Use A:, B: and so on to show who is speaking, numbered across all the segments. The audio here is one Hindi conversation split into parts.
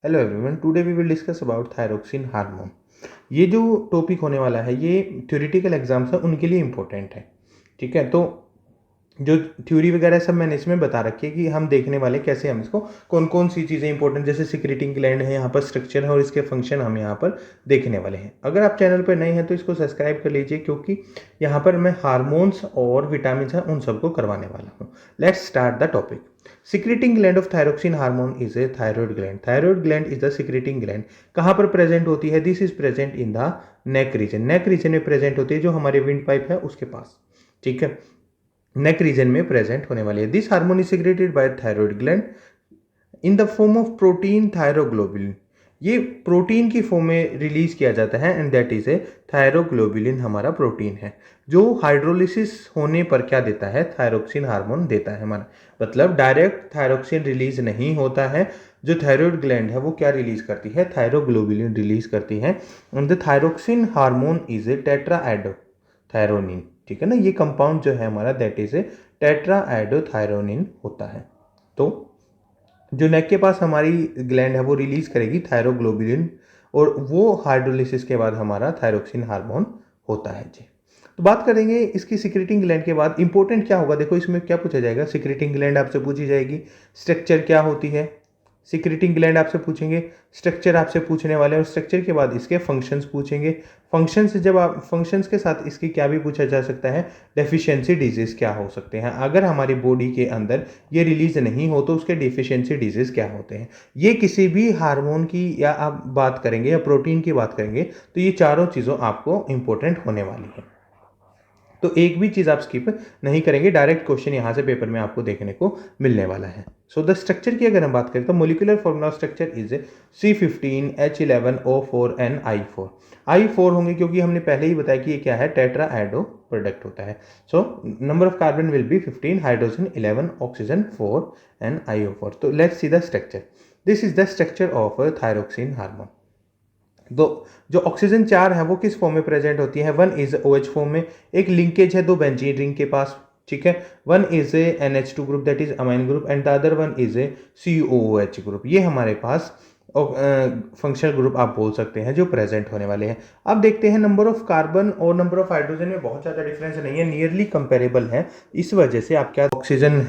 A: Hello everyone, today we will discuss about thyroxine hormone. ये जो टॉपिक होने वाला है ये थ्योरेटिकल एग्जाम्स है उनके लिए इम्पोर्टेंट है। ठीक है, तो जो थ्योरी वगैरह सब मैंने इसमें बता रखी है कि हम देखने वाले कैसे हम इसको कौन कौन सी चीज़ें इंपॉर्टेंट, जैसे सिक्रेटिंग ग्लैंड है, यहाँ पर स्ट्रक्चर है और इसके फंक्शन हम यहाँ पर देखने वाले हैं। अगर आप चैनल पर नए हैं तो इसको सब्सक्राइब कर लीजिए, क्योंकि यहाँ पर मैं हार्मोन्स और विटामिन हैं उन सबको करवाने वाला हूँ। Let's start the topic. Secreting gland of thyroxine hormone is a thyroid gland. Thyroid gland is the secreting gland. कहाँ पर प्रेजेंट होती है? This is present in the neck region. Neck region में प्रेजेंट होती है, जो हमारे विंड पाइप है उसके पास। ठीक है, नेक रीजन में प्रेजेंट होने वाली है। This hormone is secreted by thyroid gland in the form of protein thyroglobulin. ये प्रोटीन की फॉर्म में रिलीज किया जाता है and that is a thyroglobulin हमारा प्रोटीन है, जो हाइड्रोलिसिस होने पर क्या देता है? थायरोक्सिन हार्मोन देता है हमारा। मतलब डायरेक्ट थायरोक्सिन रिलीज नहीं होता है, जो थायराइड ग्लैंड है वो क्या रिलीज करती है? थायरोग्लोबुलिन रिलीज करती है। And the thyroxine hormone is a tetraiodothyronine. ठीक है ना, ये कंपाउंड जो है हमारा दैट इज ए टेट्राएडोथायरोनिन होता है। तो जो नेक के पास हमारी ग्लैंड है वो रिलीज करेगी थायरोग्लोबुलिन, और वो हाइड्रोलिसिस के बाद हमारा थायरोक्सिन हार्मोन होता है जी। तो बात करेंगे इसकी सिक्रेटिंग ग्लैंड के बाद। इंपॉर्टेंट क्या होगा, देखो इसमें क्या पूछा जाएगा? सिक्रेटिंग ग्लैंड आपसे पूछी जाएगी, स्ट्रक्चर क्या होती है, सिक्रेटिंग ग्लैंड आपसे पूछेंगे, स्ट्रक्चर आपसे पूछने वाले हैं, और स्ट्रक्चर के बाद इसके फंक्शंस पूछेंगे। फंक्शंस जब आप फंक्शंस के साथ इसकी क्या भी पूछा जा सकता है? डेफिशिएंसी डिजीज क्या हो सकते हैं? अगर हमारी बॉडी के अंदर ये रिलीज नहीं हो तो उसके डेफिशिएंसी डिजीज क्या होते हैं? ये किसी भी हार्मोन की या आप बात करेंगे या प्रोटीन की बात करेंगे तो ये चारों चीज़ों आपको इंपॉर्टेंट होने वाली है। तो एक भी चीज़ आप स्किप नहीं करेंगे, डायरेक्ट क्वेश्चन यहाँ से पेपर में आपको देखने को मिलने वाला है। सो द स्ट्रक्चर की अगर हम बात करें तो molecular formula structure is C15H11O4N I4। I4 होंगे क्योंकि हमने पहले ही बताया कि ये क्या है? टेट्राएडो प्रोडक्ट होता है। So number of carbon will be 15, hydrogen 11, oxygen 4 and IO4। तो let's see the structure. This is the structure of thyroxine hormone. दो जो ऑक्सीजन 4 है वो किस फॉर्म में प्रेजेंट होती है? वन इज OH फॉर्म में, एक लिंकेज है दो बेंजीन रिंग के पास। ठीक है, one is a NH2 group that is amine group and the other one is a COOH group. ये हमारे पास फंक्शनल ग्रुप आप बोल सकते हैं जो प्रेजेंट होने वाले हैं। अब देखते हैं नंबर ऑफ कार्बन और नंबर ऑफ हाइड्रोजन में बहुत ज़्यादा डिफरेंस नहीं है, नियरली कंपेरेबल है। इस वजह से आप क्या ऑक्सीजन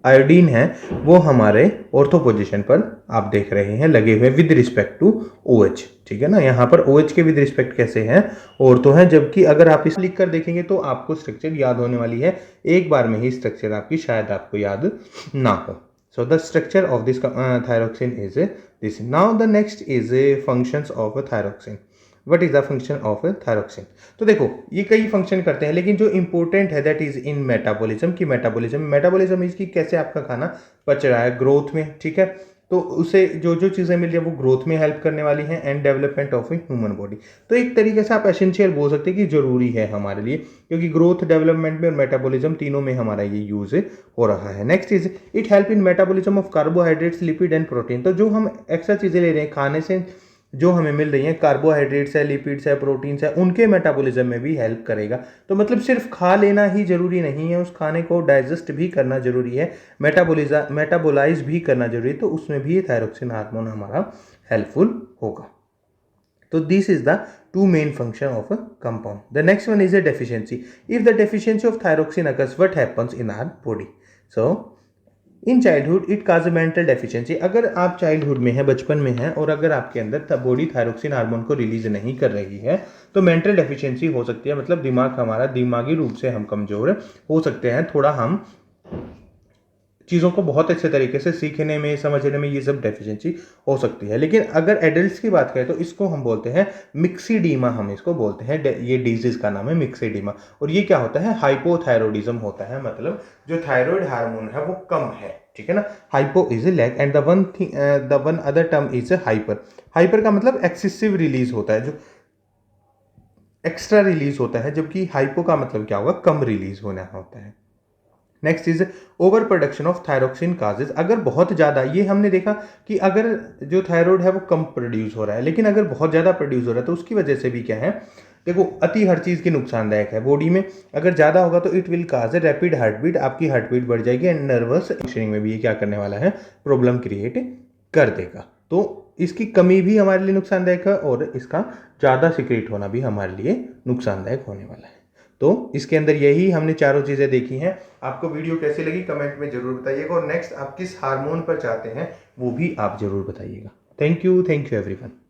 A: आयोडीन है वो हमारे ऑर्थो पोजीशन पर आप देख रहे हैं लगे हुए विद रिस्पेक्ट टू OH। ठीक है ना, यहाँ पर OH के विद रिस्पेक्ट कैसे हैं? ऑर्थो हैं। जबकि अगर आप इस लिख कर देखेंगे तो आपको स्ट्रक्चर याद होने वाली है, एक बार में ही स्ट्रक्चर आपकी शायद आपको याद ना हो। So the structure of this thyroxine is this. Now the next is functions of thyroxine. What is the function of thyroxine? तो देखो ये कई फंक्शन करते हैं, लेकिन जो इंपॉर्टेंट है दैट इज इन मेटाबॉलिज्म की। मेटाबॉलिज्म इसकी कैसे आपका खाना पच रहा है ग्रोथ में। ठीक है, तो उसे जो जो चीज़ें मिल रही है वो ग्रोथ में हेल्प करने वाली हैं and development of a human body. तो एक तरीके से आप एसेंशियल बोल सकते हैं कि जरूरी है हमारे लिए, क्योंकि ग्रोथ, डेवलपमेंट में और मेटाबॉलिज्म तीनों में हमारा ये यूज हो रहा है। Next is it help in metabolism of carbohydrates, lipid and protein. तो जो हम एक्स्ट्रा चीज़ें ले रहे हैं खाने से, जो हमें मिल रही हैं, कार्बोहाइड्रेट्स है, लिपिड्स है, प्रोटीन्स है, उनके मेटाबॉलिज्म में भी हेल्प करेगा। तो मतलब सिर्फ खा लेना ही जरूरी नहीं है, उस खाने को डाइजेस्ट भी करना जरूरी है, मेटाबोलाइज भी करना जरूरी है। तो उसमें भी थायरोक्सिन हार्मोन हमारा हेल्पफुल होगा। तो this is the two main function of a compound. The next one is a deficiency. If the deficiency of thyroxine occurs, what happens in our body? So in childhood it cause mental deficiency. अगर आप चाइल्डहुड में हैं, बचपन में हैं, और अगर आपके अंदर बॉडी थायरोक्सिन हार्मोन को रिलीज नहीं कर रही है तो मेंटल डेफिशिएंसी हो सकती है। मतलब दिमाग हमारा, दिमागी रूप से हम कमजोर हो सकते हैं, थोड़ा हम चीज़ों को बहुत अच्छे तरीके से सीखने में, समझने में, ये सब डेफिशिएंसी हो सकती है। लेकिन अगर एडल्ट्स की बात करें तो इसको हम बोलते हैं मिक्सीडीमा, हम इसको बोलते हैं। ये डिजीज का नाम है मिक्सीडीमा। और ये क्या होता है? हाइपोथायरॉयडिज्म होता है। मतलब जो थायराइड हार्मोन है वो कम है। ठीक है ना, hypo is lack and the one other term is hyper. Hyper का मतलब एक्सेसिव रिलीज होता है, जो एक्स्ट्रा रिलीज होता है, जबकि हाइपो का मतलब क्या होगा? कम रिलीज होना होता है। Next is over production of thyroxine causes. अगर बहुत ज़्यादा, ये हमने देखा कि अगर जो थायराइड है वो कम प्रोड्यूस हो रहा है, लेकिन अगर बहुत ज़्यादा प्रोड्यूस हो रहा है तो उसकी वजह से भी क्या है? देखो अति हर चीज़ की नुकसानदायक है बॉडी में। अगर ज़्यादा होगा तो it will cause a rapid heart beat, आपकी हार्ट बीट बढ़ जाएगी एंड नर्वस फंक्शनिंग में भी ये क्या करने वाला है? प्रॉब्लम क्रिएट कर देगा। तो इसकी कमी भी हमारे लिए नुकसानदायक है और इसका ज़्यादा सिक्रेट होना भी हमारे लिए नुकसानदायक होने वाला है। तो इसके अंदर यही हमने चारों चीज़ें देखी हैं। आपको वीडियो कैसी लगी कमेंट में ज़रूर बताइएगा और नेक्स्ट आप किस हार्मोन पर चाहते हैं वो भी आप ज़रूर बताइएगा। Thank you everyone.